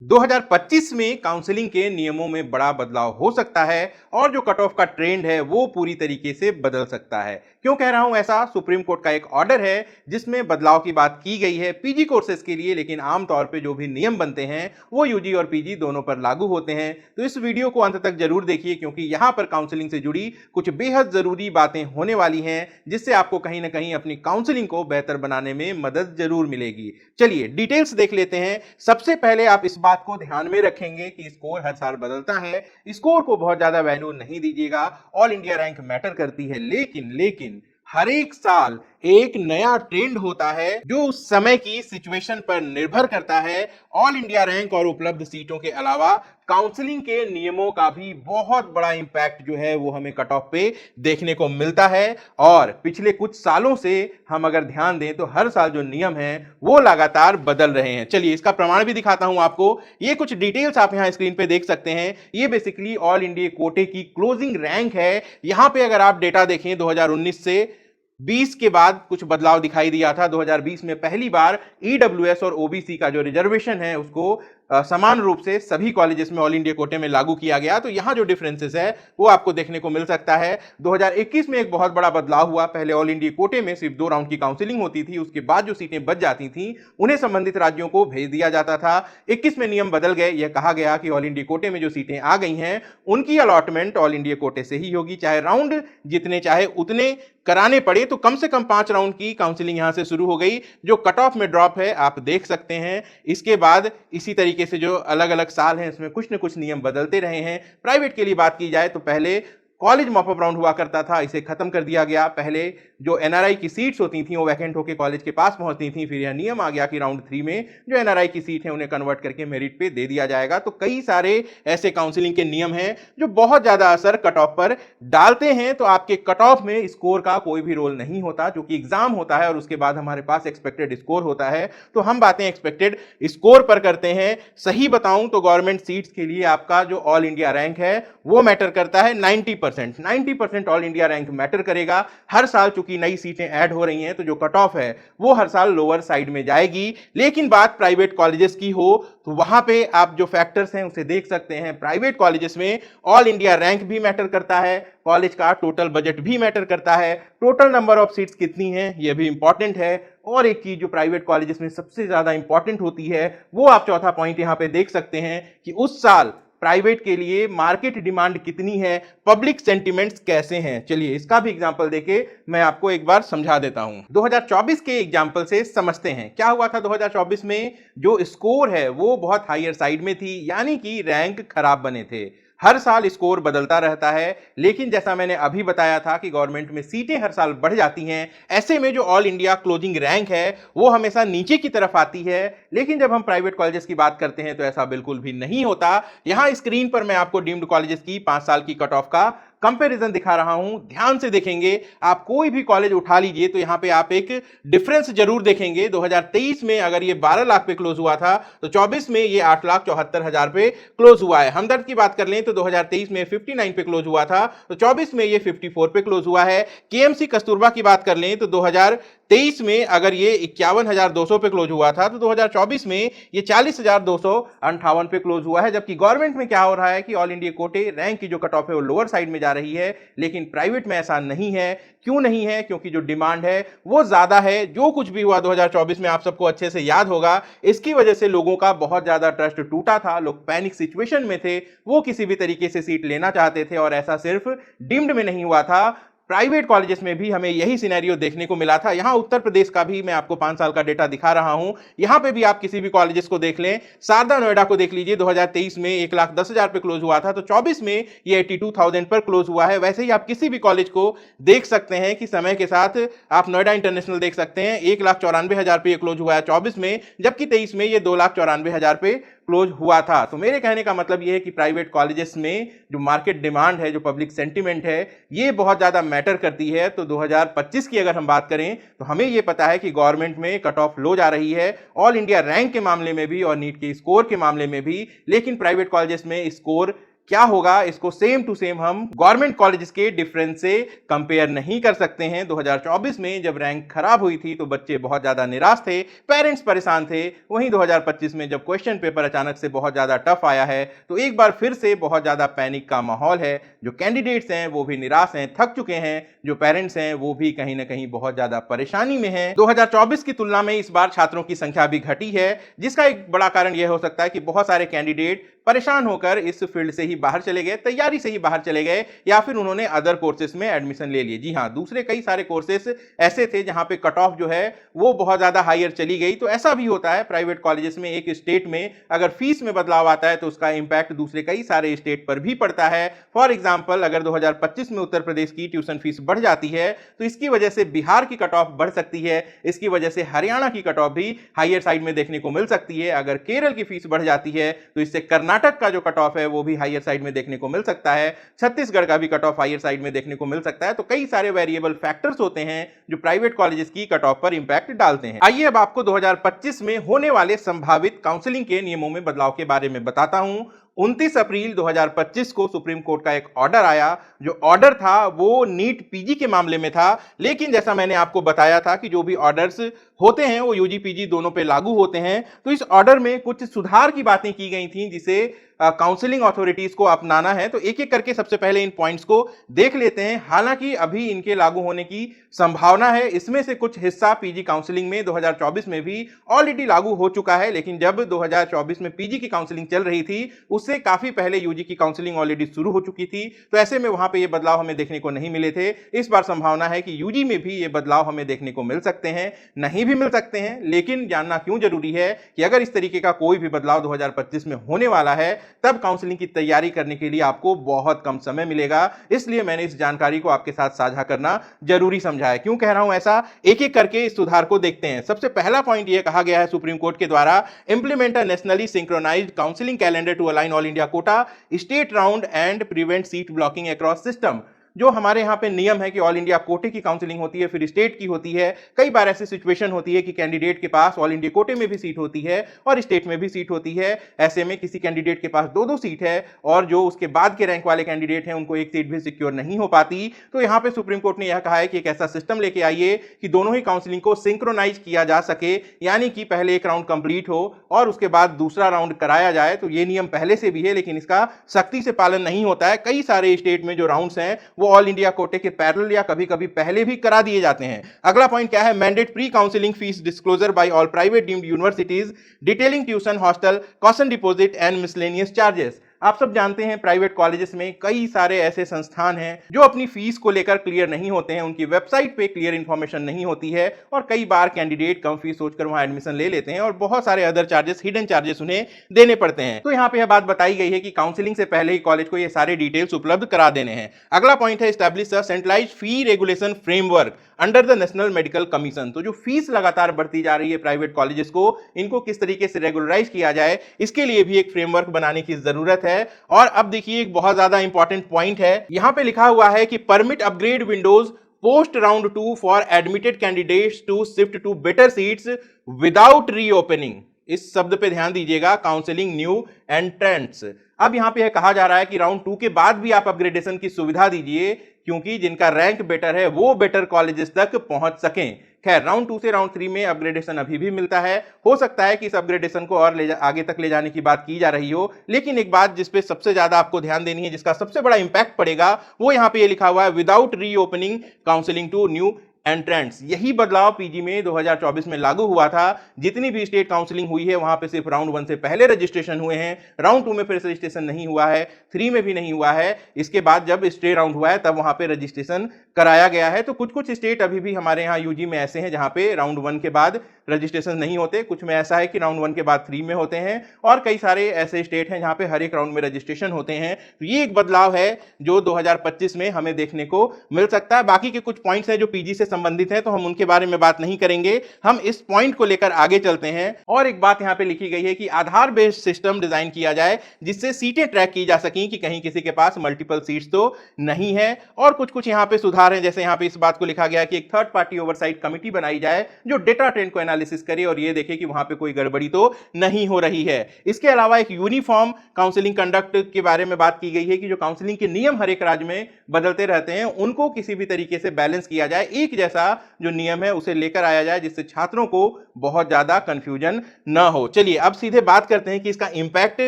2025 में काउंसलिंग के नियमों में बड़ा बदलाव हो सकता है और जो कट ऑफ का ट्रेंड है वो पूरी तरीके से बदल सकता है। क्यों कह रहा हूं ऐसा? सुप्रीम कोर्ट का एक ऑर्डर है जिसमें बदलाव की बात की गई है पीजी कोर्सेज के लिए, लेकिन आमतौर पे जो भी नियम बनते हैं वो यूजी और पीजी दोनों पर लागू होते हैं। तो इस वीडियो को अंत तक जरूर देखिए क्योंकि यहाँ पर काउंसलिंग से जुड़ी कुछ बेहद जरूरी बातें होने वाली हैं जिससे आपको कहीं ना कहीं अपनी काउंसलिंग को बेहतर बनाने में मदद जरूर मिलेगी। चलिए डिटेल्स देख लेते हैं। सबसे पहले आप इस बात को ध्यान में रखेंगे कि स्कोर हर साल बदलता है। स्कोर को बहुत ज्यादा वैल्यू नहीं दीजिएगा। ऑल इंडिया रैंक मैटर करती है, लेकिन हर एक साल एक नया ट्रेंड होता है जो उस समय की सिचुएशन पर निर्भर करता है। ऑल इंडिया रैंक और उपलब्ध सीटों के अलावा काउंसलिंग के नियमों का भी बहुत बड़ा इंपैक्ट जो है वो हमें कट ऑफ पे देखने को मिलता है। और पिछले कुछ सालों से हम अगर ध्यान दें तो हर साल जो नियम हैं वो लगातार बदल रहे हैं। चलिए इसका प्रमाण भी दिखाता हूं आपको। ये कुछ डिटेल्स आप यहां स्क्रीन पे देख सकते हैं। ये बेसिकली ऑल इंडिया कोटे की क्लोजिंग रैंक है। यहां पे अगर आप डेटा देखें 2019 से 20 के बाद कुछ बदलाव दिखाई दिया था। 2020 में पहली बार ईडब्ल्यूएस और ओबीसी का जो रिजर्वेशन है उसको समान रूप से सभी कॉलेजेस में ऑल इंडिया कोटे में लागू किया गया। तो यहां जो डिफरेंसेस है वो आपको देखने को मिल सकता है। 2021 में एक बहुत बड़ा बदलाव हुआ। पहले ऑल इंडिया कोटे में सिर्फ 2 राउंड की काउंसलिंग होती थी, उसके बाद जो सीटें बच जाती थी उन्हें संबंधित राज्यों को भेज दिया जाता था। 21 में नियम बदल गए। यह कहा गया कि ऑल इंडिया कोटे में जो सीटें आ गई हैं उनकी अलॉटमेंट ऑल इंडिया कोटे से ही होगी, चाहे राउंड जितने चाहे उतने कराने पड़े। तो कम से कम 5 राउंड की काउंसलिंग यहां से शुरू हो गई। जो कट ऑफ में ड्रॉप है आप देख सकते हैं। इसके बाद इसी तरीके से जो अलग अलग साल हैं इसमें कुछ न कुछ नियम बदलते रहे हैं। प्राइवेट के लिए बात की जाए तो पहले कॉलेज मॉपअप राउंड हुआ करता था, इसे खत्म कर दिया गया। पहले जो एनआरआई की सीट्स होती थी वो वैकेंट होकर कॉलेज के पास पहुंचती थी। फिर यह नियम आ गया कि राउंड 3 में जो एनआरआई की सीट है उन्हें कन्वर्ट करके मेरिट पे दे दिया जाएगा। तो कई सारे ऐसे काउंसलिंग के नियम हैं जो बहुत ज्यादा असर कट ऑफ पर डालते हैं। तो आपके कट ऑफ में स्कोर का कोई भी रोल नहीं होता, क्योंकि एग्जाम होता है और उसके बाद हमारे पास एक्सपेक्टेड स्कोर होता है। तो हम बातें एक्सपेक्टेड स्कोर पर करते हैं। सही बताऊं तो गवर्नमेंट सीट्स के लिए आपका जो ऑल इंडिया रैंक है वो मैटर करता है। 90% ऑल इंडिया रैंक मैटर करेगा। हर साल चूंकि नई सीटें ऐड हो रही हैं तो जो कट ऑफ है वो हर साल लोअर साइड में जाएगी। लेकिन बात प्राइवेट कॉलेजेस की हो तो वहां पे आप जो फैक्टर्स हैं उसे देख सकते हैं। प्राइवेट कॉलेजेस में ऑल इंडिया रैंक भी मैटर करता है, कॉलेज का टोटल बजट भी मैटर करता है, टोटल नंबर ऑफ सीट्स कितनी हैं यह भी इंपॉर्टेंट है। और एक चीज जो प्राइवेट कॉलेजेस में सबसे ज्यादा इंपॉर्टेंट होती है वो आप चौथा पॉइंट यहां पे देख सकते हैं कि उस साल प्राइवेट के लिए मार्केट डिमांड कितनी है, पब्लिक सेंटिमेंट्स कैसे हैं। चलिए इसका भी एग्जांपल देके मैं आपको एक बार समझा देता हूं। 2024 के एग्जांपल से समझते हैं क्या हुआ था। 2024 में जो स्कोर है वो बहुत हायर साइड में थी, यानी कि रैंक खराब बने थे। हर साल स्कोर बदलता रहता है, लेकिन जैसा मैंने अभी बताया था कि गवर्नमेंट में सीटें हर साल बढ़ जाती हैं। ऐसे में जो ऑल इंडिया क्लोजिंग रैंक है वो हमेशा नीचे की तरफ आती है। लेकिन जब हम प्राइवेट कॉलेजेस की बात करते हैं तो ऐसा बिल्कुल भी नहीं होता। यहां स्क्रीन पर मैं आपको डीम्ड कॉलेजेस की 5 साल की कट ऑफ का कंपैरिजन दिखा रहा हूं। ध्यान से देखेंगे, आप कोई भी कॉलेज उठा लीजिए तो यहां पे आप एक डिफरेंस जरूर देखेंगे। 2023 में अगर ये 12 लाख पे क्लोज हुआ था तो 24 में ये 8,74,000 पे क्लोज हुआ है। हमदर्द की बात कर लें तो 2023 में 59 पे क्लोज हुआ था तो 24 में ये 54 पे क्लोज हुआ है। केएमसी कस्तूरबा की बात कर लें तो 2023 में अगर ये 51,200 पे क्लोज हुआ था तो 2024 में ये 40,258 पे क्लोज हुआ है। जबकि गवर्नमेंट में क्या हो रहा है कि ऑल इंडिया कोटे रैंक की जो कट ऑफ है वो लोअर साइड में जा रही है, लेकिन प्राइवेट में ऐसा नहीं है। क्यों नहीं है? क्योंकि जो डिमांड है वो ज्यादा है। जो कुछ भी हुआ 2024 में आप सबको अच्छे से याद होगा। इसकी वजह से लोगों का बहुत ज्यादा ट्रस्ट टूटा था, लोग पैनिक सिचुएशन में थे, वो किसी भी तरीके से सीट लेना चाहते थे। और ऐसा सिर्फ डीम्ड में नहीं हुआ था, प्राइवेट कॉलेजेस में भी हमें यही सिनेरियो देखने को मिला था। यहां उत्तर प्रदेश का भी मैं आपको 5 साल का डेटा दिखा रहा हूं। यहां पे भी आप किसी भी कॉलेजेस को देख लें, शारदा नोएडा को देख लीजिए, 2023 में 1,10,000 पे क्लोज हुआ था तो 24 में ये 82,000 पर क्लोज हुआ है। वैसे ही आप किसी भी कॉलेज को देख सकते हैं कि समय के साथ आप नोएडा इंटरनेशनल देख सकते हैं, 1,94,000 पे क्लोज हुआ है 24 में, जबकि 23 में ये 2,94,000 पे क्लोज हुआ था। तो मेरे कहने का मतलब यह है कि प्राइवेट कॉलेजेस में जो मार्केट डिमांड है, जो पब्लिक सेंटिमेंट है, ये बहुत ज्यादा मैटर करती है। तो 2025 की अगर हम बात करें तो हमें यह पता है कि गवर्नमेंट में कट ऑफ लो जा रही है, ऑल इंडिया रैंक के मामले में भी और नीट के स्कोर के मामले में भी। लेकिन प्राइवेट कॉलेजेस में स्कोर क्या होगा, इसको सेम टू सेम हम गवर्नमेंट कॉलेजेस के डिफरेंस से कंपेयर नहीं कर सकते हैं। 2024 में जब रैंक खराब हुई थी तो बच्चे बहुत ज्यादा निराश थे, पेरेंट्स परेशान थे। वहीं 2025 में जब क्वेश्चन पेपर अचानक से बहुत ज्यादा टफ आया है तो एक बार फिर से बहुत ज्यादा पैनिक का माहौल है। जो कैंडिडेट्स हैं वो भी निराश हैं, थक चुके हैं। जो पेरेंट्स हैं वो भी कहीं ना कहीं बहुत ज्यादा परेशानी में हैं। 2024 की तुलना में इस बार छात्रों की संख्या भी घटी है, जिसका एक बड़ा कारण यह हो सकता है कि बहुत सारे कैंडिडेट परेशान होकर इस फील्ड से ही बाहर चले गए, तैयारी से ही बाहर चले गए, या फिर उन्होंने अदर कोर्सेज में एडमिशन ले लिए। जी हां, दूसरे कई सारे कोर्सेज ऐसे थे जहां पे कट ऑफ जो है वो बहुत ज्यादा हायर चली गई। तो ऐसा भी होता है प्राइवेट कॉलेजेस में, एक स्टेट में अगर फीस में बदलाव आता है तो उसका इंपैक्ट दूसरे कई सारे स्टेट पर भी पड़ता है। फॉर एग्जांपल, अगर 2025 में उत्तर प्रदेश की ट्यूशन फीस बढ़ जाती है तो इसकी वजह से बिहार की कट ऑफ बढ़ सकती है, इसकी वजह से हरियाणा की कट ऑफ भी हायर साइड में देखने को मिल सकती है। अगर केरल की फीस बढ़ जाती है तो इससे कर्नाटक का जो कट ऑफ है वो भी हायर साइड में देखने को मिल सकता है, छत्तीसगढ़ का भी कट ऑफ हायर साइड में देखने को मिल सकता है। तो कई सारे वेरिएबल फैक्टर्स होते हैं जो प्राइवेट कॉलेजेस की कट ऑफ पर इंपैक्ट डालते हैं। आइए अब आपको 2025 में होने वाले संभावित काउंसलिंग के नियमों में बदलाव के बारे में बताता हूं। 29 अप्रैल 2025 को सुप्रीम कोर्ट का एक ऑर्डर आया। जो ऑर्डर था वो नीट पीजी के मामले में था, लेकिन जैसा मैंने आपको बताया था कि जो भी ऑर्डर्स होते हैं वो यूजी पीजी दोनों पे लागू होते हैं। तो इस ऑर्डर में कुछ सुधार की बातें की गई थी जिसे काउंसलिंग अथॉरिटीज को अपनाना है। तो एक एक करके सबसे पहले इन पॉइंट्स को देख लेते हैं। हालांकि अभी इनके लागू होने की संभावना है, इसमें से कुछ हिस्सा पीजी काउंसलिंग में 2024 में भी ऑलरेडी लागू हो चुका है, लेकिन जब 2024 में पीजी की काउंसलिंग चल रही थी उससे काफी पहले यूजी की काउंसलिंग ऑलरेडी शुरू हो चुकी थी। तो ऐसे में वहां पे ये बदलाव हमें देखने को नहीं मिले थे। इस बार संभावना है कि यूजी में भी ये बदलाव हमें देखने को मिल सकते हैं, नहीं भी मिल सकते हैं। लेकिन जानना क्यों जरूरी है कि अगर इस तरीके का कोई भी बदलाव 2025 में होने वाला है तब काउंसलिंग की तैयारी करने के लिए आपको बहुत कम समय मिलेगा। इसलिए मैंने इस जानकारी को आपके साथ साझा करना जरूरी समझा है। क्यों कह रहा हूं ऐसा, एक एक करके इस सुधार को देखते हैं। सबसे पहला पॉइंट यह कहा गया है सुप्रीम कोर्ट के द्वारा, implement a nationally synchronised counselling calendar to align all India quota state round and prevent seat blocking across system. जो हमारे यहाँ पे नियम है कि ऑल इंडिया कोटे की काउंसलिंग होती है, फिर स्टेट की होती है। कई बार ऐसी सिचुएशन होती है कि कैंडिडेट के पास ऑल इंडिया कोटे में भी सीट होती है और स्टेट में भी सीट होती है। ऐसे में किसी कैंडिडेट के पास दो दो सीट है और जो उसके बाद के रैंक वाले कैंडिडेट हैं उनको एक सीट भी सिक्योर नहीं हो पाती। तो यहाँ पे सुप्रीम कोर्ट ने यह कहा है कि एक ऐसा सिस्टम लेके आइए कि दोनों ही काउंसलिंग को सिंक्रोनाइज किया जा सके, यानी कि पहले एक राउंड कंप्लीट हो और उसके बाद दूसरा राउंड कराया जाए। तो ये नियम पहले से भी है, लेकिन इसका सख्ती से पालन नहीं होता है। कई सारे स्टेट में जो राउंड्स हैं वो ऑल इंडिया कोटे के पैरेलल या कभी कभी पहले भी करा दिए जाते हैं। अगला पॉइंट क्या है, mandate pre counselling fees disclosure by all private deemed universities detailing tuition, hostel, caution deposit and miscellaneous charges. आप सब जानते हैं प्राइवेट कॉलेजेस में कई सारे ऐसे संस्थान हैं जो अपनी फीस को लेकर क्लियर नहीं होते हैं, उनकी वेबसाइट पे क्लियर इंफॉर्मेशन नहीं होती है और कई बार कैंडिडेट कम फीस सोचकर वहां एडमिशन ले लेते हैं और बहुत सारे अदर चार्जेस, हिडन चार्जेस उन्हें देने पड़ते हैं। तो यहाँ पे यह बात बताई गई है कि काउंसलिंग से पहले ही कॉलेज को ये सारे डिटेल्स उपलब्ध करा देने हैं। अगला पॉइंट है, establish a centralised fee regulation framework under the national medical commission. तो जो फीस लगातार बढ़ती जा रही है प्राइवेट कॉलेजेस को, इनको किस तरीके से रेगुलराइज किया जाए, इसके लिए भी एक फ्रेमवर्क बनाने की जरूरत है। और अब देखिए एक बहुत ज्यादा इंपॉर्टेंट पॉइंट है, यहां पे लिखा हुआ है कि permit upgrade windows post round 2 for admitted candidates to shift to better seats without reopening. इस शब्द पे ध्यान दीजिएगा, काउंसलिंग न्यू एंट्रेंट्स। अब यहां पे कहा जा रहा है कि राउंड 2 के बाद भी आप अपग्रेडेशन की सुविधा दीजिए, क्योंकि जिनका रैंक बेटर है वो बेटर कॉलेजेस तक पहुंच सकें। खैर, राउंड 2 से राउंड 3 में अपग्रेडेशन अभी भी मिलता है। हो सकता है कि इस अपग्रेडेशन को और आगे तक ले जाने की बात की जा रही हो, लेकिन एक बात जिस पे सबसे ज्यादा आपको ध्यान देनी है, जिसका सबसे बड़ा इंपैक्ट पड़ेगा, वो यहां पे ये लिखा हुआ है, without reopening counselling to new entrants. यही बदलाव पीजी में 2024 में लागू हुआ था। जितनी भी स्टेट काउंसलिंग हुई है वहां पे सिर्फ राउंड 1 से पहले रजिस्ट्रेशन हुए हैं, राउंड 2 में फिर रजिस्ट्रेशन नहीं हुआ है, 3 में भी नहीं हुआ है। इसके बाद जब स्टे राउंड हुआ है तब वहां पे रजिस्ट्रेशन कराया गया है। तो कुछ कुछ स्टेट अभी भी हमारे यहाँ यूजी में ऐसे हैं जहां पे राउंड 1 के बाद रजिस्ट्रेशन नहीं होते, कुछ में ऐसा है कि राउंड 1 के बाद 3 में होते हैं और कई सारे ऐसे स्टेट हैं जहां पे हर एक राउंड में रजिस्ट्रेशन होते हैं। तो ये एक बदलाव है जो 2025 में हमें देखने को मिल सकता है। बाकी के कुछ पॉइंट्स हैं जो पीजी से संबंधित हैं, तो हम उनके बारे में बात नहीं करेंगे, हम इस पॉइंट को लेकर आगे चलते हैं। और एक बात यहां पे लिखी गई है कि आधार बेस्ड सिस्टम डिजाइन किया जाए जिससे सीटें ट्रैक की जा सकें कि कहीं किसी के पास मल्टीपल सीट्स तो नहीं है। और कुछ कुछ यहां पे सुधार हैं, जैसे यहां पे इस बात को लिखा गया कि एक थर्ड पार्टी ओवरसाइट कमिटी बनाई जाए जो डेटा ट्रेंड को एनालिसिस करे और ये देखे कि वहां पे कोई गड़बड़ी तो नहीं हो रही है। इसके अलावा एक यूनिफॉर्म काउंसलिंग कंडक्ट के बारे में बात की गई है कि जो काउंसलिंग के नियम हर एक राज्य में बदलते रहते हैं, उनको किसी भी तरीके से बैलेंस किया जाए, एक जैसा जो नियम है उसे लेकर आया जाए, जिससे छात्रों को बहुत ज्यादा कंफ्यूजन ना हो। चलिए अब सीधे बात करते हैं कि इसका इंपैक्ट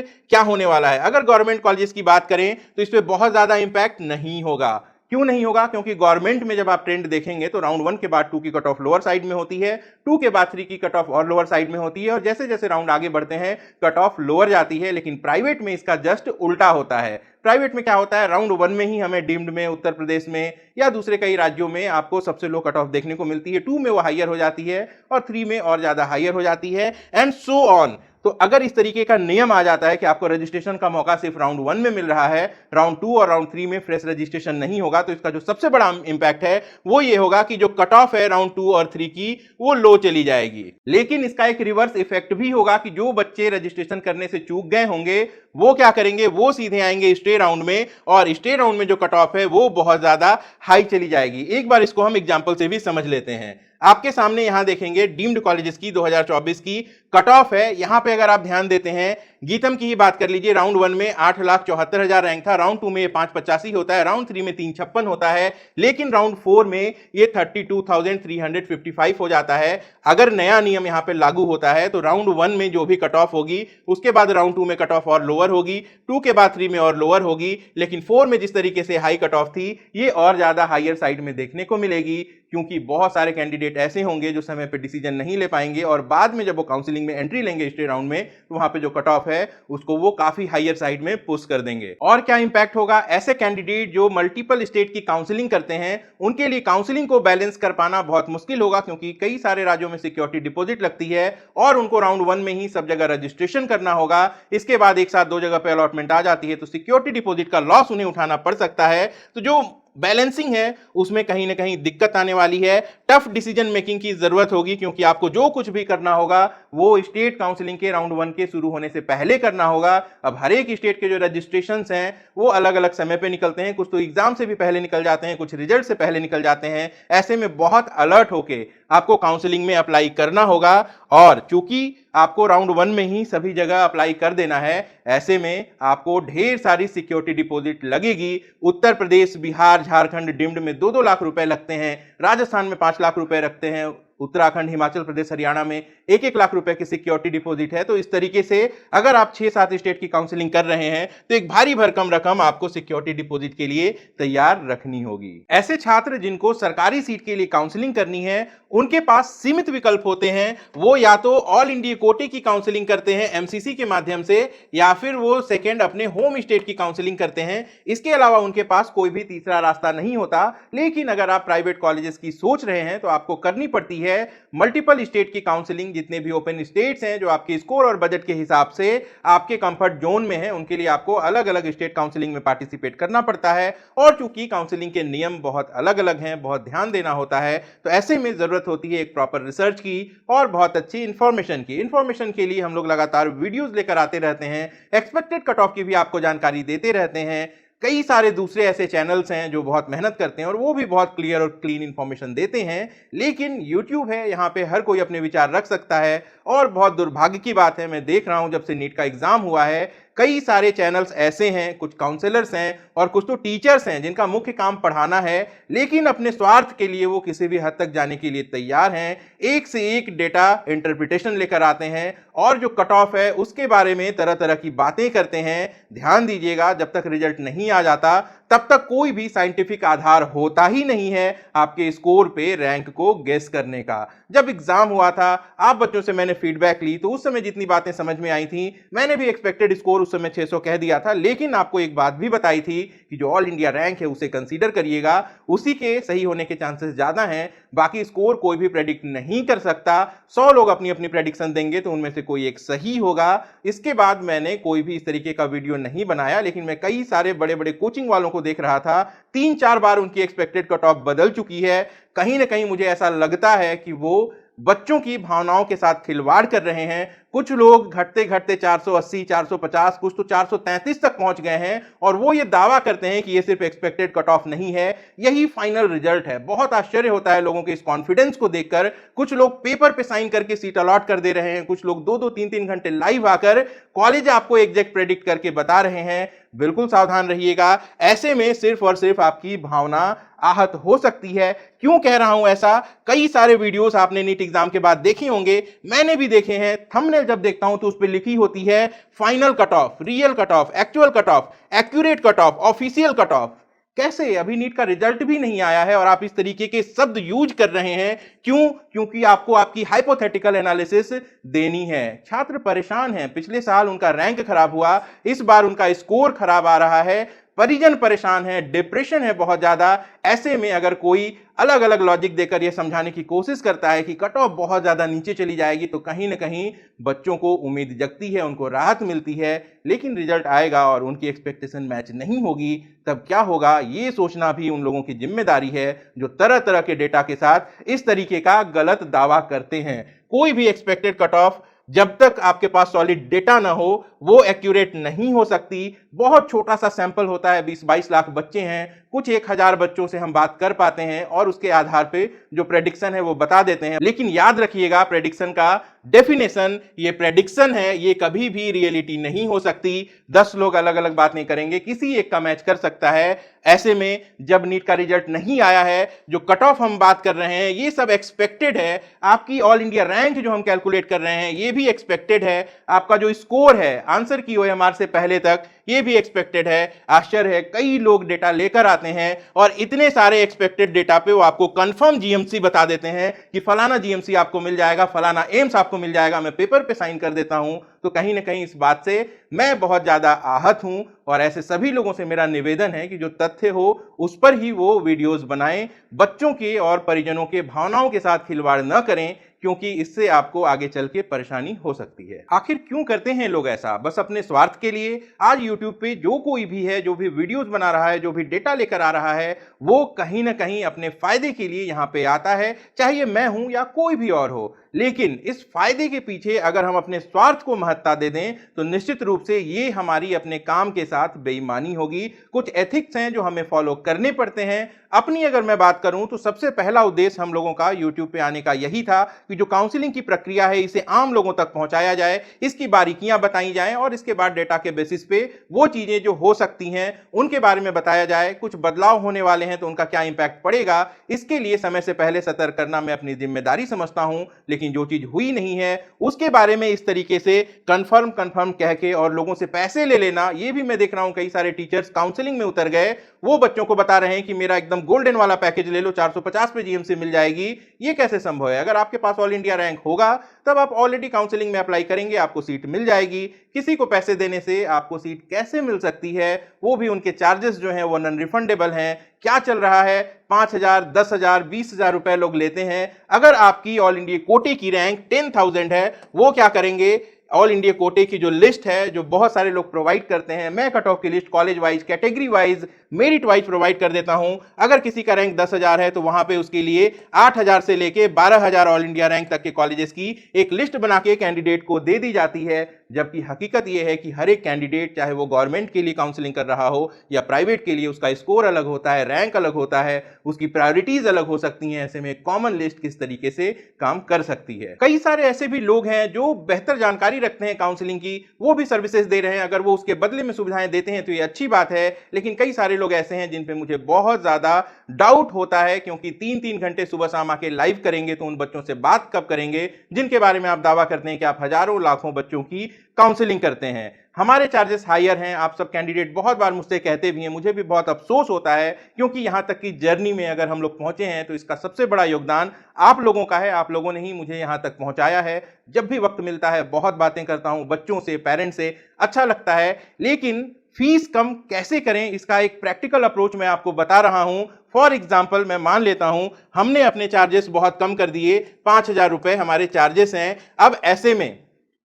क्या होने वाला है। अगर गवर्नमेंट कॉलेजेस की बात करें तो इस पे बहुत ज्यादा इंपैक्ट नहीं होगा। क्यों नहीं होगा? क्योंकि गवर्नमेंट में जब आप ट्रेंड देखेंगे तो राउंड 1 के बाद 2 की कट ऑफ लोअर साइड में होती है, 2 के बाद 3 की कट ऑफ और लोअर साइड में होती है, और जैसे जैसे राउंड आगे बढ़ते हैं कट ऑफ लोअर जाती है। लेकिन प्राइवेट में इसका जस्ट उल्टा होता है। प्राइवेट में क्या होता है, राउंड 1 में ही हमें डीम्ड में, उत्तर प्रदेश में या दूसरे कई राज्यों में आपको सबसे लो कट ऑफ देखने को मिलती है, 2 में वो हाइयर हो जाती है और 3 में और ज्यादा हाइयर हो जाती है, एंड सो ऑन। तो अगर इस तरीके का नियम आ जाता है कि आपको रजिस्ट्रेशन का मौका सिर्फ राउंड 1 में मिल रहा है, राउंड 2 और राउंड 3 में फ्रेश रजिस्ट्रेशन नहीं होगा, तो इसका जो सबसे बड़ा इंपैक्ट है वो ये होगा कि जो कट ऑफ है राउंड 2 और 3 की वो लो चली जाएगी। लेकिन इसका एक रिवर्स इफेक्ट भी होगा कि जो बच्चे रजिस्ट्रेशन करने से चूक गए होंगे वो क्या करेंगे, वो सीधे आएंगे स्टे राउंड में, और स्टे राउंड में जो कट ऑफ है वो बहुत ज्यादा हाई चली जाएगी। एक बार इसको हम एग्जांपल से भी समझ लेते हैं। आपके सामने यहां देखेंगे डीम्ड कॉलेजेस की 2024 की कट ऑफ है। यहां पे अगर आप ध्यान देते हैं, गीतम की ही बात कर लीजिए, राउंड 1 में 8,74,000 रैंक था, राउंड 2 में ये 585 होता है, राउंड 3 में 356 होता है, लेकिन राउंड 4 में ये 32,355 हो जाता है। अगर नया नियम यहां पे लागू होता है तो राउंड 1 में जो भी कट ऑफ होगी उसके बाद राउंड 2 में कट ऑफ और लोअर होगी, 2 के बाद 3 में और लोअर होगी, लेकिन 4 में जिस तरीके से हाई कट ऑफ थी ये और ज्यादा हाइयर साइड में देखने को मिलेगी, क्योंकि बहुत सारे कैंडिडेट ऐसे होंगे जो समय पे डिसीजन नहीं ले पाएंगे और बाद में जब वो काउंसलिंग में एंट्री लेंगे स्टे राउंड में, तो वहां पे जो कट ऑफ है उसको वो काफी हाइयर साइड में पुश कर देंगे। और क्या इंपैक्ट होगा, ऐसे कैंडिडेट जो मल्टीपल स्टेट की काउंसलिंग करते हैं उनके लिए काउंसलिंग को बैलेंस कर पाना बहुत मुश्किल होगा, क्योंकि कई सारे राज्यों में सिक्योरिटी डिपॉजिट लगती है और उनको राउंड 1 में ही सब जगह रजिस्ट्रेशन करना होगा। इसके बाद एक साथ 2 जगह पे अलॉटमेंट आ जाती है तो सिक्योरिटी डिपॉजिट का लॉस उन्हें उठाना पड़ सकता है। तो जो बैलेंसिंग है उसमें कहीं ना कहीं दिक्कत आने वाली है। टफ डिसीजन मेकिंग की जरूरत होगी, क्योंकि आपको जो कुछ भी करना होगा वो स्टेट काउंसलिंग के राउंड 1 के शुरू होने से पहले करना होगा। अब हर एक स्टेट के जो रजिस्ट्रेशंस हैं वो अलग अलग समय पे निकलते हैं, कुछ तो एग्जाम से भी पहले निकल जाते हैं, कुछ रिजल्ट से पहले निकल जाते हैं। ऐसे में बहुत अलर्ट होके आपको काउंसलिंग में अप्लाई करना होगा, और चूंकि आपको राउंड 1 में ही सभी जगह अप्लाई कर देना है, ऐसे में आपको ढेर सारी सिक्योरिटी डिपॉजिट लगेगी। उत्तर प्रदेश, बिहार, झारखंड डीम्ड में 2-2 लाख रुपए लगते हैं, राजस्थान में 5 लाख रुपए रखते हैं, उत्तराखंड, हिमाचल प्रदेश, हरियाणा में 1-1 लाख रुपए की सिक्योरिटी डिपॉजिट है। तो इस तरीके से अगर आप 6-7 स्टेट की काउंसलिंग कर रहे हैं तो एक भारी भरकम रकम आपको सिक्योरिटी डिपॉजिट के लिए तैयार रखनी होगी। ऐसे छात्र जिनको सरकारी सीट के लिए काउंसलिंग करनी है उनके पास सीमित विकल्प होते हैं। वो या तो ऑल इंडिया कोटे की काउंसलिंग करते हैं एमसीसी के माध्यम से, या फिर वो सेकेंड अपने होम स्टेट की काउंसलिंग करते हैं। इसके अलावा उनके पास कोई भी तीसरा रास्ता नहीं होता। लेकिन अगर आप प्राइवेट कॉलेजेस की सोच रहे हैं तो आपको करनी पड़ती है मल्टीपल स्टेट की काउंसलिंग। जितने भी ओपन स्टेट्स हैं जो आपके स्कोर और बजट के हिसाब से आपके कंफर्ट जोन में है, उनके लिए आपको अलग अलग स्टेट काउंसलिंग में पार्टिसिपेट करना पड़ता है। और चूंकि काउंसलिंग के नियम बहुत अलग अलग हैं, बहुत ध्यान देना होता है, तो ऐसे में जरूरत होती है एक प्रॉपर रिसर्च की और बहुत अच्छी इंफॉर्मेशन की। इंफॉर्मेशन के लिए हम लोग लगातार वीडियोस लेकर आते रहते हैं, एक्सपेक्टेड कट ऑफ की भी आपको जानकारी देते रहते हैं। कई सारे दूसरे ऐसे चैनल्स हैं जो बहुत मेहनत करते हैं और वो भी बहुत क्लियर और क्लीन इंफॉर्मेशन देते हैं। लेकिन YouTube है, यहाँ पे हर कोई अपने विचार रख सकता है। और बहुत दुर्भाग्य की बात है, मैं देख रहा हूं जब से नीट का एग्जाम हुआ है, कई सारे चैनल्स ऐसे हैं, कुछ काउंसलर्स हैं और कुछ तो टीचर्स हैं जिनका मुख्य काम पढ़ाना है, लेकिन अपने स्वार्थ के लिए वो किसी भी हद तक जाने के लिए तैयार हैं। एक से एक डेटा इंटरप्रिटेशन लेकर आते हैं और जो कट ऑफ है उसके बारे में तरह तरह की बातें करते हैं। ध्यान दीजिएगा, जब तक रिजल्ट नहीं आ जाता तब तक कोई भी साइंटिफिक आधार होता ही नहीं है आपके स्कोर पे रैंक को गेस करने का। जब एग्जाम हुआ था, आप बच्चों से मैंने फीडबैक ली तो उस समय जितनी बातें समझ में आई थी, मैंने भी एक्सपेक्टेड स्कोर उस समय 600 कह दिया था। लेकिन आपको एक बात भी बताई थी कि जो ऑल इंडिया रैंक है उसे कंसीडर करिएगा, उसी के सही होने के चांसेस ज्यादा हैं। बाकी स्कोर कोई भी प्रेडिक्ट नहीं कर सकता। 100 लोग अपनी अपनी प्रेडिक्शन देंगे तो उनमें से कोई एक सही होगा। इसके बाद मैंने कोई भी इस तरीके का वीडियो नहीं बनाया, लेकिन मैं कई सारे बड़े बड़े कोचिंग वालों को देख रहा था, 3-4 बार उनकी एक्सपेक्टेड कट ऑफ बदल चुकी है। कहीं ना कहीं मुझे ऐसा लगता है कि वो बच्चों की भावनाओं के साथ खिलवाड़ कर रहे हैं। कुछ लोग घटते घटते 480, 450, कुछ तो 433 तक पहुंच गए हैं और वो ये दावा करते हैं कि ये सिर्फ एक्सपेक्टेड कट ऑफ नहीं है, यही फाइनल रिजल्ट है। बहुत आश्चर्य होता है लोगों के इस कॉन्फिडेंस को देखकर। कुछ लोग पेपर पे साइन करके सीट अलॉट कर दे रहे हैं, कुछ लोग 2-2, 3-3 घंटे लाइव आकर कॉलेज आपको एग्जैक्ट प्रेडिक्ट करके बता रहे हैं। बिल्कुल सावधान रहिएगा, ऐसे में सिर्फ और सिर्फ आपकी भावना आहत हो सकती है। क्यों कह रहा हूं ऐसा? कई सारे वीडियोस आपने नीट एग्जाम के बाद देखे होंगे, मैंने भी देखे हैं। थंबनेल जब देखता हूं तो उस पर लिखी होती है final cut off, real cut off, actual cut off, accurate cut off, official cut off. कैसे? अभी नीट का रिजल्ट भी नहीं आया है और आप इस तरीके के शब्द यूज कर रहे हैं। क्यों? क्योंकि आपको आपकी हाइपोथेटिकल एनालिसिस देनी है। छात्र परेशान हैं, पिछले साल उनका रैंक खराब हुआ, इस बार उनका स्कोर खराब आ रहा है, परिजन परेशान है, डिप्रेशन है बहुत ज्यादा। ऐसे में अगर कोई अलग अलग लॉजिक देकर यह समझाने की कोशिश करता है कि कट ऑफ बहुत ज्यादा नीचे चली जाएगी, तो कहीं ना कहीं बच्चों को उम्मीद जगती है, उनको राहत मिलती है। लेकिन रिजल्ट आएगा और उनकी एक्सपेक्टेशन मैच नहीं होगी, तब क्या होगा ये सोचना भी उन लोगों की जिम्मेदारी है जो तरह तरह के डेटा के साथ इस तरीके का गलत दावा करते हैं। कोई भी एक्सपेक्टेड कट ऑफ जब तक आपके पास सॉलिड डेटा ना हो वो एक्यूरेट नहीं हो सकती। बहुत छोटा सा सैंपल होता है, 20-22 लाख बच्चे हैं, कुछ 1000 बच्चों से हम बात कर पाते हैं और उसके आधार पे जो प्रेडिक्शन है वो बता देते हैं। लेकिन याद रखिएगा, प्रेडिक्शन का डेफिनेशन ये प्रेडिक्शन है, ये कभी भी रियलिटी नहीं हो सकती। 10 लोग अलग अलग बात नहीं करेंगे, किसी एक का मैच कर सकता है। ऐसे में जब नीट का रिजल्ट नहीं आया है, जो कट ऑफ हम बात कर रहे हैं ये सब एक्सपेक्टेड है। आपकी ऑल इंडिया रैंक जो हम कैलकुलेट कर रहे हैं ये भी एक्सपेक्टेड है। आपका जो स्कोर है आंसर की OMR से पहले तक ये भी एक्सपेक्टेड है। आश्चर्य है, कई लोग डेटा लेकर आते हैं और इतने सारे एक्सपेक्टेड डेटा पे वो आपको कंफर्म जीएमसी बता देते हैं कि फलाना जीएमसी आपको मिल जाएगा, फलाना एम्स आपको मिल जाएगा, मैं पेपर पे साइन कर देता हूं। तो कहीं ना कहीं इस बात से मैं बहुत ज्यादा आहत हूं और ऐसे सभी लोगों से मेरा निवेदन है कि जो तथ्य हो उस पर ही वो वीडियोस बनाएं, बच्चों के और परिजनों के भावनाओं के साथ खिलवाड़ न करें, क्योंकि इससे आपको आगे चल के परेशानी हो सकती है। आखिर क्यों करते हैं लोग ऐसा? बस अपने स्वार्थ के लिए। आज YouTube पे जो कोई भी है, जो भी वीडियोस बना रहा है, जो भी डेटा लेकर आ रहा है, वो कहीं ना कहीं अपने फायदे के लिए यहाँ पे आता है, चाहे मैं हूं या कोई भी और हो। लेकिन इस फायदे के पीछे अगर हम अपने स्वार्थ को महत्ता दे दें तो निश्चित रूप से ये हमारी अपने काम के साथ बेईमानी होगी। कुछ एथिक्स हैं जो हमें फॉलो करने पड़ते हैं। अपनी अगर मैं बात करूं तो सबसे पहला उद्देश्य हम लोगों का YouTube पे आने का यही था कि जो काउंसलिंग की प्रक्रिया है इसे आम लोगों तक पहुंचाया जाए, इसकी बारीकियां बताई जाएं और इसके बाद डेटा के बेसिस पे वो चीजें जो हो सकती हैं उनके बारे में बताया जाए। कुछ बदलाव होने वाले हैं तो उनका क्या इंपैक्ट पड़ेगा, इसके लिए समय से पहले सतर्क करना मैं अपनी जिम्मेदारी समझता हूं। लेकिन जो चीज हुई नहीं है उसके बारे में इस तरीके से कंफर्म कह के और लोगों से पैसे ले लेना, ये भी मैं देख रहा हूं कई सारे टीचर्स काउंसलिंग में उतर गए, वो बच्चों को बता रहे हैं कि मेरा एकदम गोल्डन वाला पैकेज ले लो, 450 पे जीएमसी मिल जाएगी। ये कैसे संभव है? अगर आपके पास ऑल इंडिया रैंक होगा तब आप ऑलरेडी काउंसलिंग में अप्लाई करेंगे, आपको सीट मिल जाएगी। किसी को पैसे देने से आपको सीट कैसे मिल सकती है? वो भी उनके चार्जेस जो हैं वो नॉन रिफंडेबल हैं। क्या चल रहा है? 5,000, 10,000, 20,000 रुपए लोग लेते हैं। अगर आपकी ऑल इंडिया कोटे की रैंक 10,000 है, वो क्या करेंगे? ऑल इंडिया कोटे की जो लिस्ट है जो बहुत सारे लोग प्रोवाइड करते हैं, मैं कट ऑफ की list college wise, category wise, merit wise provide कर देता हूं। अगर किसी का रैंक 10,000 है तो वहां पे उसके लिए 8,000 से लेके 12,000 ऑल इंडिया रैंक तक के कॉलेजेस की एक लिस्ट बना के कैंडिडेट को दे दी जाती है। जबकि हकीकत यह है कि हर एक कैंडिडेट, चाहे वो गवर्नमेंट के लिए काउंसलिंग कर रहा हो या प्राइवेट के लिए, उसका स्कोर अलग होता है, रैंक अलग होता है, उसकी प्रायोरिटीज अलग हो सकती हैं। ऐसे में कॉमन लिस्ट किस तरीके से काम कर सकती है? कई सारे ऐसे भी लोग हैं जो बेहतर जानकारी रखते हैं काउंसलिंग की, वो भी सर्विसेज दे रहे हैं। अगर वो उसके बदले में सुविधाएं देते हैं तो ये अच्छी बात है। लेकिन कई सारे लोग ऐसे हैं जिन पे मुझे बहुत ज्यादा डाउट होता है, क्योंकि 3-3 घंटे सुबह शाम आके लाइव करेंगे तो उन बच्चों से बात कब करेंगे जिनके बारे में आप दावा करते हैं कि आप हजारों लाखों बच्चों की काउंसलिंग करते हैं। हमारे चार्जेस हायर हैं, आप सब कैंडिडेट बहुत बार मुझसे कहते भी हैं, मुझे भी बहुत अफसोस होता है, क्योंकि यहां तक की जर्नी में अगर हम लोग पहुंचे हैं तो इसका सबसे बड़ा योगदान आप लोगों का है। आप लोगों ने ही मुझे यहां तक पहुंचाया है। जब भी वक्त मिलता है बहुत बातें करता हूं बच्चों से, पेरेंट्स से, अच्छा लगता है। लेकिन फीस कम कैसे करें इसका एक प्रैक्टिकल अप्रोच मैं आपको बता रहा हूं। फॉर एग्जाम्पल मैं मान लेता हूं हमने अपने चार्जेस बहुत कम कर दिए, 5,000 रुपए हमारे चार्जेस हैं। अब ऐसे में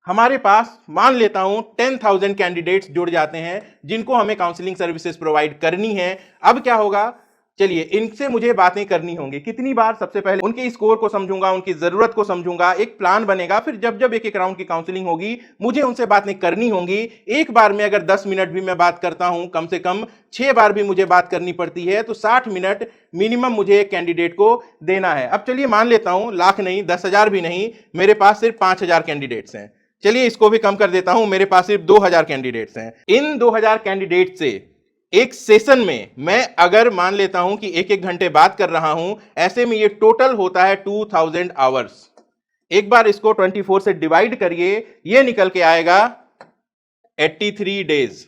हमारे पास मान लेता हूं 10,000 कैंडिडेट्स जुड़ जाते हैं जिनको हमें काउंसलिंग सर्विसेज प्रोवाइड करनी है। अब क्या होगा? चलिए, इनसे मुझे बातें करनी होंगी। कितनी बार? सबसे पहले उनके स्कोर को समझूंगा, उनकी जरूरत को समझूंगा, एक प्लान बनेगा, फिर जब जब एक एक राउंड की काउंसलिंग होगी मुझे उनसे बातें करनी होंगी। एक बार में अगर 10 मिनट भी मैं बात करता हूं, कम से कम 6 बार भी मुझे बात करनी पड़ती है, तो 60 मिनट मिनिमम मुझे एक कैंडिडेट को देना है। अब चलिए मान लेता हूं, लाख नहीं, 10,000 भी नहीं, मेरे पास सिर्फ 5,000 कैंडिडेट्स हैं। चलिए इसको भी कम कर देता हूं, मेरे पास सिर्फ 2,000 कैंडिडेट्स हैं। इन 2,000 कैंडिडेट से एक सेशन में मैं अगर मान लेता हूं कि एक एक घंटे बात कर रहा हूं, ऐसे में ये टोटल होता है 2000 आवर्स। एक बार इसको 24 से डिवाइड करिए, ये निकल के आएगा 83 डेज।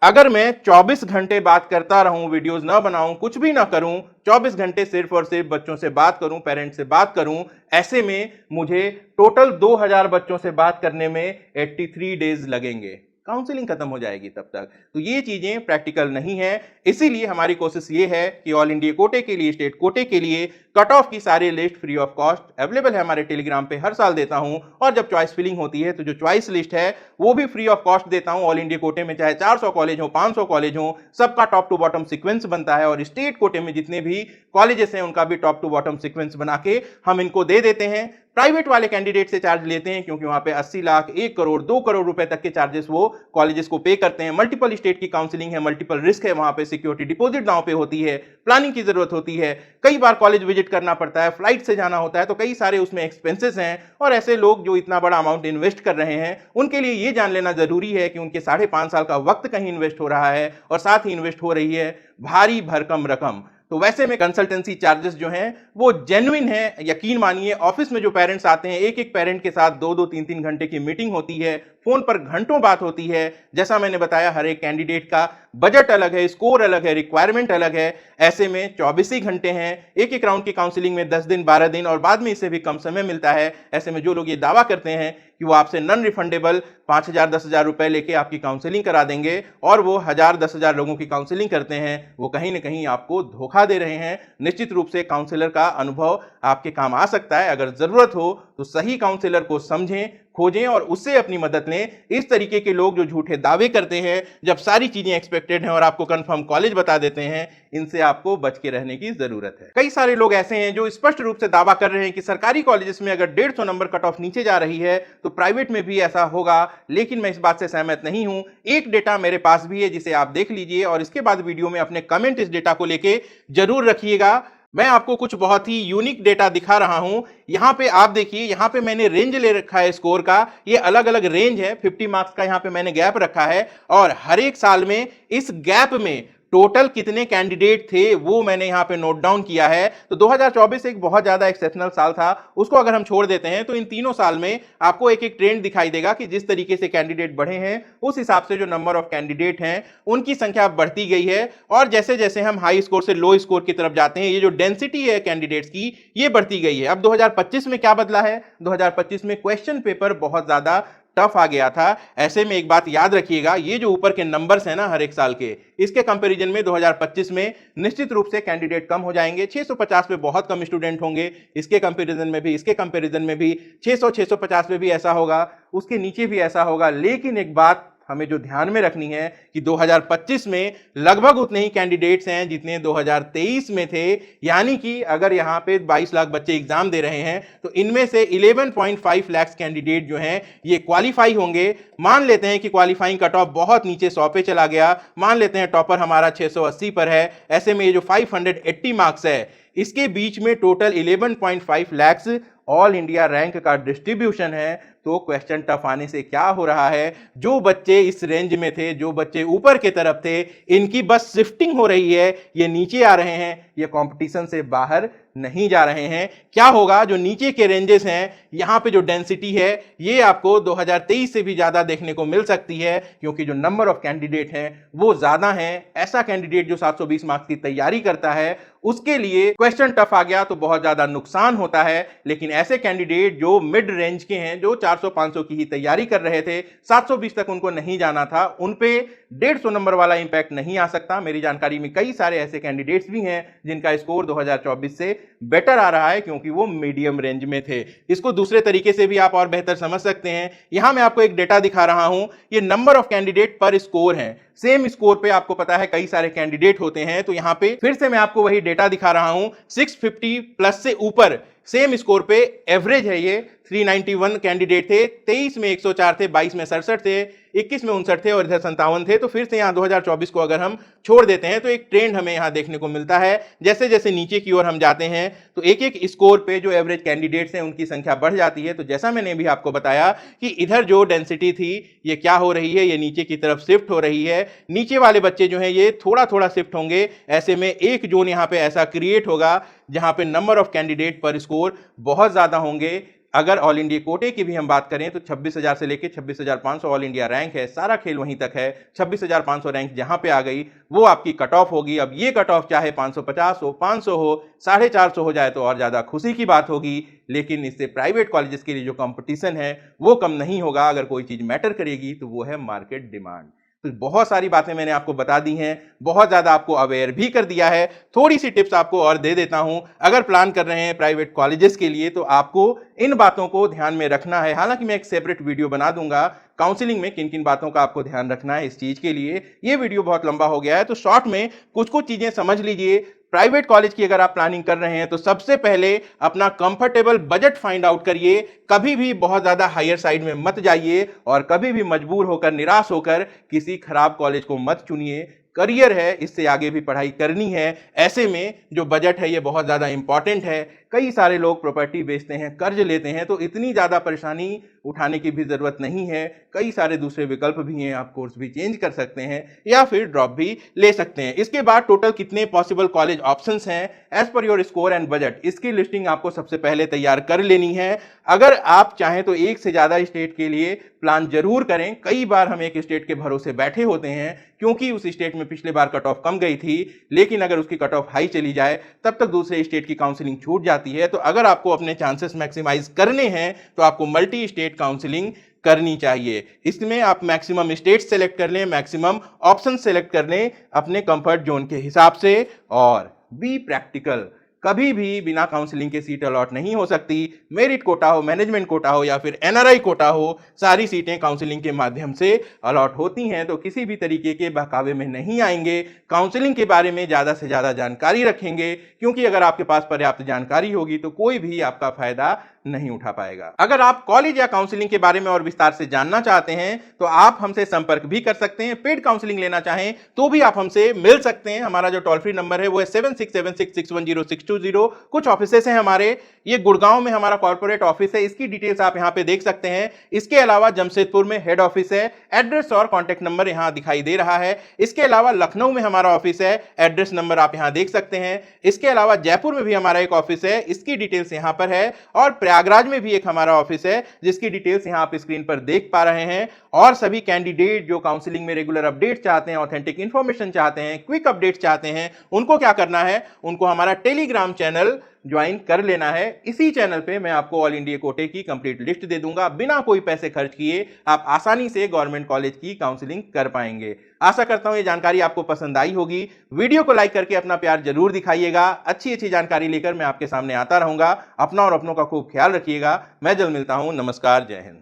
अगर मैं 24 घंटे बात करता रहूं, वीडियोस ना बनाऊं, कुछ भी ना करूं, 24 घंटे सिर्फ और सिर्फ बच्चों से बात करूं, पेरेंट्स से बात करूं, ऐसे में मुझे टोटल 2000 बच्चों से बात करने में 83 डेज लगेंगे। काउंसलिंग खत्म हो जाएगी तब तक। तो ये चीजें प्रैक्टिकल नहीं है, इसीलिए हमारी कोशिश ये है कि ऑल इंडिया कोटे के लिए, स्टेट कोटे के लिए कट ऑफ की सारी list free of cost available है हमारे टेलीग्राम पे, हर साल देता हूं। और जब चॉइस फिलिंग होती है तो जो चॉइस लिस्ट है वो भी फ्री ऑफ कॉस्ट देता हूं। ऑल इंडिया कोटे में चाहे 400 कॉलेज हो, 500 कॉलेज हो, सबका टॉप टू बॉटम सीक्वेंस बनता है, और स्टेट कोटे में जितने भी कॉलेजेस हैं उनका भी टॉप टू बॉटम सीक्वेंस बना के हम इनको दे देते हैं। प्राइवेट वाले कैंडिडेट से चार्ज लेते हैं क्योंकि वहां पे 80 लाख, 1 करोड़, 2 करोड़ रुपए तक के चार्जेस वो कॉलेजेस को पे करते हैं। मल्टीपल स्टेट की काउंसलिंग है, मल्टीपल रिस्क है, वहां पे सिक्योरिटी डिपॉजिट दांव पे होती है, प्लानिंग की जरूरत होती है, कई बार कॉलेज विजिट करना पड़ता है, फ्लाइट से जाना होता है, तो कई सारे उसमें एक्सपेंसेस हैं। और ऐसे लोग जो इतना बड़ा अमाउंट इन्वेस्ट कर रहे हैं, उनके लिए ये जान लेना जरूरी है कि उनके 5.5 साल का वक्त कहीं इन्वेस्ट हो रहा है, और साथ ही इन्वेस्ट हो रही है भारी भरकम रकम। तो वैसे में कंसल्टेंसी चार्जेस जो हैं वो जेन्युइन है, यकीन मानिए। ऑफिस में जो पेरेंट्स आते हैं, एक एक पेरेंट के साथ 2-2, 3-3 घंटे की मीटिंग होती है, फोन पर घंटों बात होती है। जैसा मैंने बताया, हर एक कैंडिडेट का बजट अलग है, स्कोर अलग है, रिक्वायरमेंट अलग है। ऐसे में 24 ही घंटे हैं, एक एक राउंड की काउंसलिंग में 10 दिन, 12 दिन, और बाद में इससे भी कम समय मिलता है। ऐसे में जो लोग ये दावा करते हैं कि वो आपसे नॉन रिफंडेबल 5,000, 10,000 रुपए लेके आपकी काउंसलिंग करा देंगे, और वो 1,000, 10,000 लोगों की काउंसलिंग करते हैं, वो कहीं ना कहीं आपको धोखा दे रहे हैं। निश्चित रूप से काउंसलर का अनुभव आपके काम आ सकता है। अगर जरूरत हो तो सही काउंसलर को समझें, खोजें और उससे अपनी मदद लें। इस तरीके के लोग जो झूठे दावे करते हैं, जब सारी चीजें एक्सपेक्टेड हैं और आपको कंफर्म कॉलेज बता देते हैं, इनसे आपको बच के रहने की जरूरत है। कई सारे लोग ऐसे हैं जो स्पष्ट रूप से दावा कर रहे हैं कि सरकारी कॉलेजेस में अगर 150 नंबर कट ऑफ नीचे जा रही है तो प्राइवेट में भी ऐसा होगा, लेकिन मैं इस बात से सहमत नहीं हूं। एक डेटा मेरे पास भी है जिसे आप देख लीजिए, और इसके बाद वीडियो में अपने कमेंट इस डेटा को लेके जरूर रखिएगा। मैं आपको कुछ बहुत ही यूनिक डेटा दिखा रहा हूं। यहां पे आप देखिए, यहां पे मैंने रेंज ले रखा है स्कोर का, ये अलग अलग रेंज है, 50 मार्क्स का यहां पे मैंने गैप रखा है, और हर एक साल में इस गैप में टोटल कितने कैंडिडेट थे वो मैंने यहां पे नोट डाउन किया है। तो 2024 एक बहुत ज्यादा एक्सेप्शनल साल था, उसको अगर हम छोड़ देते हैं तो इन तीनों साल में आपको एक एक ट्रेंड दिखाई देगा कि जिस तरीके से कैंडिडेट बढ़े हैं, उस हिसाब से जो नंबर ऑफ कैंडिडेट हैं उनकी संख्या बढ़ती गई है। और जैसे जैसे हम हाई स्कोर से लो स्कोर की तरफ जाते हैं, ये जो डेंसिटी है कैंडिडेट्स की, ये बढ़ती गई है। अब 2025 में क्या बदला है? 2025 में क्वेश्चन पेपर बहुत ज्यादा टफ आ गया था। ऐसे में एक बात याद रखिएगा, ये जो ऊपर के नंबर्स हैं ना हर एक साल के, इसके कंपैरिजन में 2025 में निश्चित रूप से कैंडिडेट कम हो जाएंगे। 650 पे बहुत कम स्टूडेंट होंगे, इसके कंपैरिजन में भी, इसके कंपैरिजन में भी 600, 650 पे भी ऐसा होगा, उसके नीचे भी ऐसा होगा। लेकिन एक बात हमें जो ध्यान में रखनी है कि 2025 में लगभग उतने ही कैंडिडेट्स हैं जितने 2023 में थे। यानी कि अगर यहां पे 22 लाख बच्चे एग्जाम दे रहे हैं तो इनमें से 11.5 लाख कैंडिडेट जो हैं ये क्वालिफाई होंगे। मान लेते हैं कि क्वालिफाइंग कट ऑफ बहुत नीचे 100 पे चला गया, मान लेते हैं टॉपर हमारा 680 पर है। ऐसे में ये जो 580 मार्क्स है, इसके बीच में total 11.5 lakh all India rank का डिस्ट्रीब्यूशन है। तो क्वेश्चन टफ आने से क्या हो रहा है, जो बच्चे इस रेंज में थे, जो बच्चे ऊपर के तरफ थे, इनकी बस शिफ्टिंग हो रही है, ये नीचे आ रहे हैं, ये कंपटीशन से बाहर नहीं जा रहे हैं। क्या होगा, जो नीचे के रेंजेस हैं, यहां पे जो डेंसिटी है ये आपको 2023 से भी ज्यादा देखने को मिल सकती है, क्योंकि जो नंबर ऑफ कैंडिडेट हैं वो ज्यादा हैं। ऐसा कैंडिडेट जो 720 मार्क्स की तैयारी करता है उसके लिए क्वेश्चन टफ आ गया तो बहुत ज्यादा नुकसान होता है। लेकिन ऐसे कैंडिडेट जो मिड रेंज के हैं, जो 400-500 की ही तैयारी कर रहे थे, 720 तक उनको नहीं जाना था, उन पे 150 नंबर वाला इंपैक्ट नहीं आ सकता। मेरी जानकारी में कई सारे ऐसे कैंडिडेट्स भी हैं जिनका स्कोर 2024 से बेटर आ रहा है, क्योंकि वो मीडियम रेंज में थे। इसको दूसरे तरीके से भी आप और बेहतर समझ सकते हैं। यहां मैं आपको एक डेटा दिखा रहा हूं, ये नंबर ऑफ कैंडिडेट पर स्कोर है। सेम स्कोर पे आपको पता है कई सारे कैंडिडेट होते हैं, तो यहां पे फिर से मैं आपको वही डेटा दिखा रहा हूं। 650 प्लस से ऊपर सेम स्कोर पे एवरेज है ये। 391 कैंडिडेट थे, 23 में 104 थे, 22 में 67 थे, 21 में 59 थे और इधर 57 थे। तो फिर से यहाँ 2024 को अगर हम छोड़ देते हैं तो एक ट्रेंड हमें यहाँ देखने को मिलता है। जैसे जैसे नीचे की ओर हम जाते हैं तो एक एक स्कोर पे जो एवरेज कैंडिडेट्स हैं उनकी संख्या बढ़ जाती है। तो जैसा मैंने भी आपको बताया कि इधर जो डेंसिटी थी ये क्या हो रही है, ये नीचे की तरफ शिफ्ट हो रही है। नीचे वाले बच्चे जो हैं ये थोड़ा थोड़ा शिफ्ट होंगे। ऐसे में एक जोन यहाँ पे ऐसा क्रिएट होगा जहां पे नंबर ऑफ कैंडिडेट पर स्कोर बहुत ज्यादा होंगे। अगर ऑल इंडिया कोटे की भी हम बात करें तो 26,000 से लेकर 26,500 ऑल इंडिया रैंक है, सारा खेल वहीं तक है। 26,500 रैंक जहां पे आ गई वो आपकी कट ऑफ होगी। अब ये कट ऑफ चाहे 550 हो, 500 हो, 450 हो जाए तो और ज्यादा खुशी की बात होगी। लेकिन इससे प्राइवेट कॉलेजेस के लिए जो कंपटीशन है वो कम नहीं होगा। अगर कोई चीज मैटर करेगी तो वो है मार्केट डिमांड। तो बहुत सारी बातें मैंने आपको बता दी हैं, बहुत ज्यादा आपको अवेयर भी कर दिया है। थोड़ी सी टिप्स आपको और दे देता हूं। अगर प्लान कर रहे हैं प्राइवेट कॉलेजेस के लिए तो आपको इन बातों को ध्यान में रखना है। हालांकि मैं एक सेपरेट वीडियो बना दूंगा काउंसलिंग में किन किन बातों का आपको ध्यान रखना है इस चीज के लिए। ये वीडियो बहुत लंबा हो गया है, तो शॉर्ट में कुछ कुछ चीजें समझ लीजिए। प्राइवेट कॉलेज की अगर आप प्लानिंग कर रहे हैं तो सबसे पहले अपना कंफर्टेबल बजट फाइंड आउट करिए। कभी भी बहुत ज्यादा हायर साइड में मत जाइए और कभी भी मजबूर होकर, निराश होकर किसी खराब कॉलेज को मत चुनिए। करियर है, इससे आगे भी पढ़ाई करनी है। ऐसे में जो बजट है ये बहुत ज्यादा इंपॉर्टेंट है। कई सारे लोग प्रॉपर्टी बेचते हैं, कर्ज लेते हैं, तो इतनी ज्यादा परेशानी उठाने की भी जरूरत नहीं है। कई सारे दूसरे विकल्प भी हैं, आप कोर्स भी चेंज कर सकते हैं या फिर ड्रॉप भी ले सकते हैं। इसके बाद टोटल कितने पॉसिबल कॉलेज ऑप्शंस हैं as per your score and budget, इसकी लिस्टिंग आपको सबसे पहले तैयार कर लेनी है। अगर आप चाहें तो एक से ज्यादा स्टेट के लिए प्लान जरूर करें। कई बार हम एक स्टेट के भरोसे बैठे होते हैं क्योंकि उस स्टेट में पिछले बार कट ऑफ कम गई थी, लेकिन अगर उसकी कट ऑफ हाई चली जाए तब तक दूसरे स्टेट की काउंसलिंग छूट जाती है। तो अगर आपको अपने चांसेस मैक्सिमाइज करने हैं तो आपको मल्टी स्टेट काउंसलिंग करनी चाहिए। इसमें आप मैक्सिमम स्टेट सेलेक्ट कर लें, मैक्सिमम ऑप्शन सेलेक्ट कर लें अपने कंफर्ट जोन के हिसाब से और बी प्रैक्टिकल। कभी भी बिना काउंसलिंग के सीट अलॉट नहीं हो सकती। मेरिट कोटा हो, मैनेजमेंट कोटा हो या फिर एनआरआई कोटा हो, सारी सीटें काउंसलिंग के माध्यम से अलॉट होती हैं। तो किसी भी तरीके के बहकावे में नहीं आएंगे। काउंसलिंग के बारे में ज्यादा से ज्यादा जानकारी रखेंगे, क्योंकि अगर आपके पास पर्याप्त जानकारी होगी तो कोई भी आपका फायदा नहीं उठा पाएगा। अगर आप कॉलेज या काउंसलिंग के बारे में और विस्तार से जानना चाहते हैं तो आप हमसे संपर्क भी कर सकते हैं। पेड काउंसलिंग लेना चाहें तो भी आप हमसे मिल सकते हैं। हमारा जो टोल फ्री नंबर है वो है 7676610620। कुछ ऑफिसेस हैं हमारे, ये गुड़गांव में हमारा कॉर्पोरेट ऑफिस है, इसकी डिटेल्स आप यहां पे देख सकते हैं। इसके अलावा जमशेदपुर में हेड ऑफिस है, एड्रेस और कॉन्टैक्ट नंबर यहां दिखाई दे रहा है। इसके अलावा लखनऊ में हमारा ऑफिस है, एड्रेस नंबर आप यहां देख सकते हैं। इसके अलावा जयपुर में भी हमारा एक ऑफिस है, इसकी डिटेल्स यहां पर है। और प्रयागराज में भी एक हमारा ऑफिस है जिसकी डिटेल्स यहां आप स्क्रीन पर देख पा रहे हैं। और सभी कैंडिडेट जो काउंसलिंग में रेगुलर अपडेट चाहते हैं, ऑथेंटिक इंफॉर्मेशन चाहते हैं, क्विक अपडेट चाहते हैं, उनको क्या करना है, उनको हमारा टेलीग्राम चैनल ज्वाइन कर लेना है। इसी चैनल पे मैं आपको ऑल इंडिया कोटे की कंप्लीट लिस्ट दे दूंगा। बिना कोई पैसे खर्च किए आप आसानी से गवर्नमेंट कॉलेज की काउंसलिंग कर पाएंगे। आशा करता हूं ये जानकारी आपको पसंद आई होगी। वीडियो को लाइक करके अपना प्यार जरूर दिखाइएगा। अच्छी अच्छी जानकारी लेकर मैं आपके सामने आता रहूंगा। अपना और अपनों का खूब ख्याल रखिएगा। मैं जल्द मिलता हूं। नमस्कार, जय हिंद।